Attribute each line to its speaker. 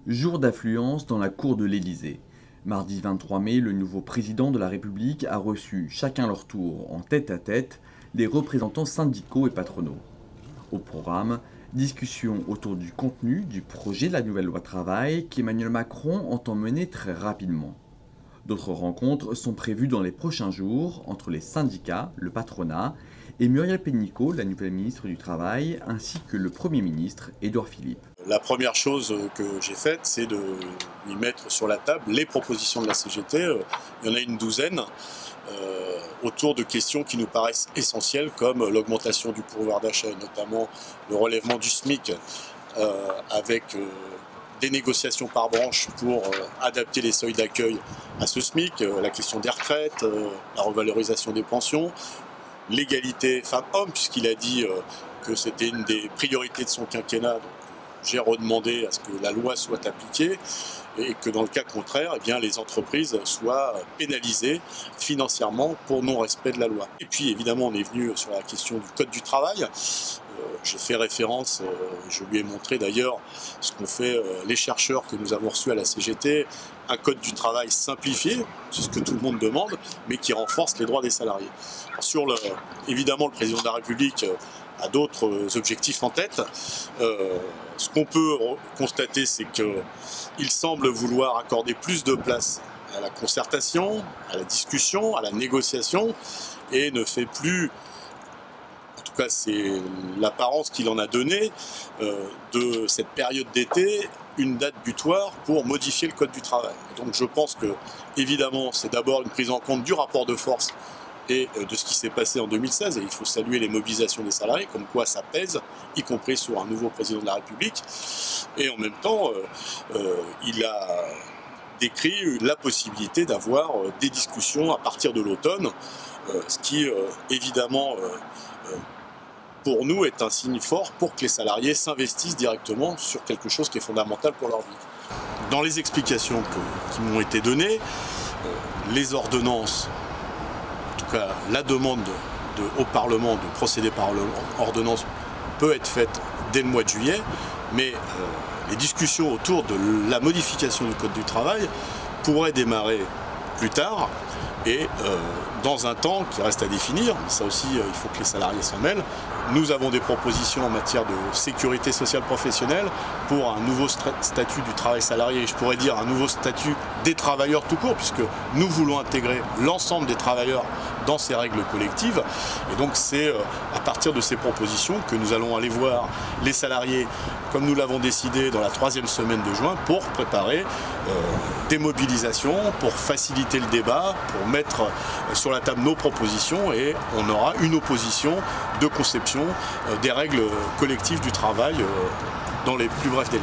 Speaker 1: Jour d'affluence dans la cour de l'Élysée. Mardi 23 mai, le nouveau président de la République a reçu, chacun leur tour, en tête-à-tête, les représentants syndicaux et patronaux. Au programme, discussion autour du contenu du projet de la nouvelle loi travail qu'Emmanuel Macron entend mener très rapidement. D'autres rencontres sont prévues dans les prochains jours entre les syndicats, le patronat et Muriel Pénicaud, la nouvelle ministre du Travail, ainsi que le Premier ministre Édouard Philippe.
Speaker 2: La première chose que j'ai faite, c'est de lui mettre sur la table les propositions de la CGT. Il y en a une douzaine autour de questions qui nous paraissent essentielles, comme l'augmentation du pouvoir d'achat et notamment le relèvement du SMIC avec des négociations par branche pour adapter les seuils d'accueil à ce SMIC, la question des retraites, la revalorisation des pensions, l'égalité femmes-hommes, puisqu'il a dit que c'était une des priorités de son quinquennat. Donc, j'ai redemandé à ce que la loi soit appliquée et que dans le cas contraire, eh bien, les entreprises soient pénalisées financièrement pour non-respect de la loi. Et puis évidemment, on est venu sur la question du Code du travail. J'ai fait référence, je lui ai montré d'ailleurs ce qu'ont fait les chercheurs que nous avons reçus à la CGT, un Code du travail simplifié, c'est ce que tout le monde demande, mais qui renforce les droits des salariés. Évidemment, le président de la République a d'autres objectifs en tête. Ce qu'on peut constater, c'est qu'il semble vouloir accorder plus de place à la concertation, à la discussion, à la négociation, et ne fait plus, en tout cas c'est l'apparence qu'il en a donnée, de cette période d'été, une date butoir pour modifier le Code du travail. Et donc je pense que, évidemment, c'est d'abord une prise en compte du rapport de force et de ce qui s'est passé en 2016, et il faut saluer les mobilisations des salariés, comme quoi ça pèse, y compris sur un nouveau président de la République. Et en même temps, il a décrit la possibilité d'avoir des discussions à partir de l'automne, ce qui, évidemment, pour nous, est un signe fort pour que les salariés s'investissent directement sur quelque chose qui est fondamental pour leur vie. Dans les explications qui m'ont été données, les ordonnances, la demande au Parlement de procéder par ordonnance peut être faite dès le mois de juillet, mais les discussions autour de la modification du Code du travail pourraient démarrer plus tard et dans un temps qui reste à définir. Ça aussi, il faut que les salariés s'en mêlent. Nous avons des propositions en matière de sécurité sociale professionnelle pour un nouveau statut du travail salarié, je pourrais dire un nouveau statut des travailleurs tout court, puisque nous voulons intégrer l'ensemble des travailleurs dans ces règles collectives. Et donc c'est à partir de ces propositions que nous allons aller voir les salariés, comme nous l'avons décidé dans la 3e semaine de juin, pour préparer des mobilisations, pour faciliter le débat, pour mettre sur la table nos propositions, et on aura une opposition de conception des règles collectives du travail dans les plus brefs délais.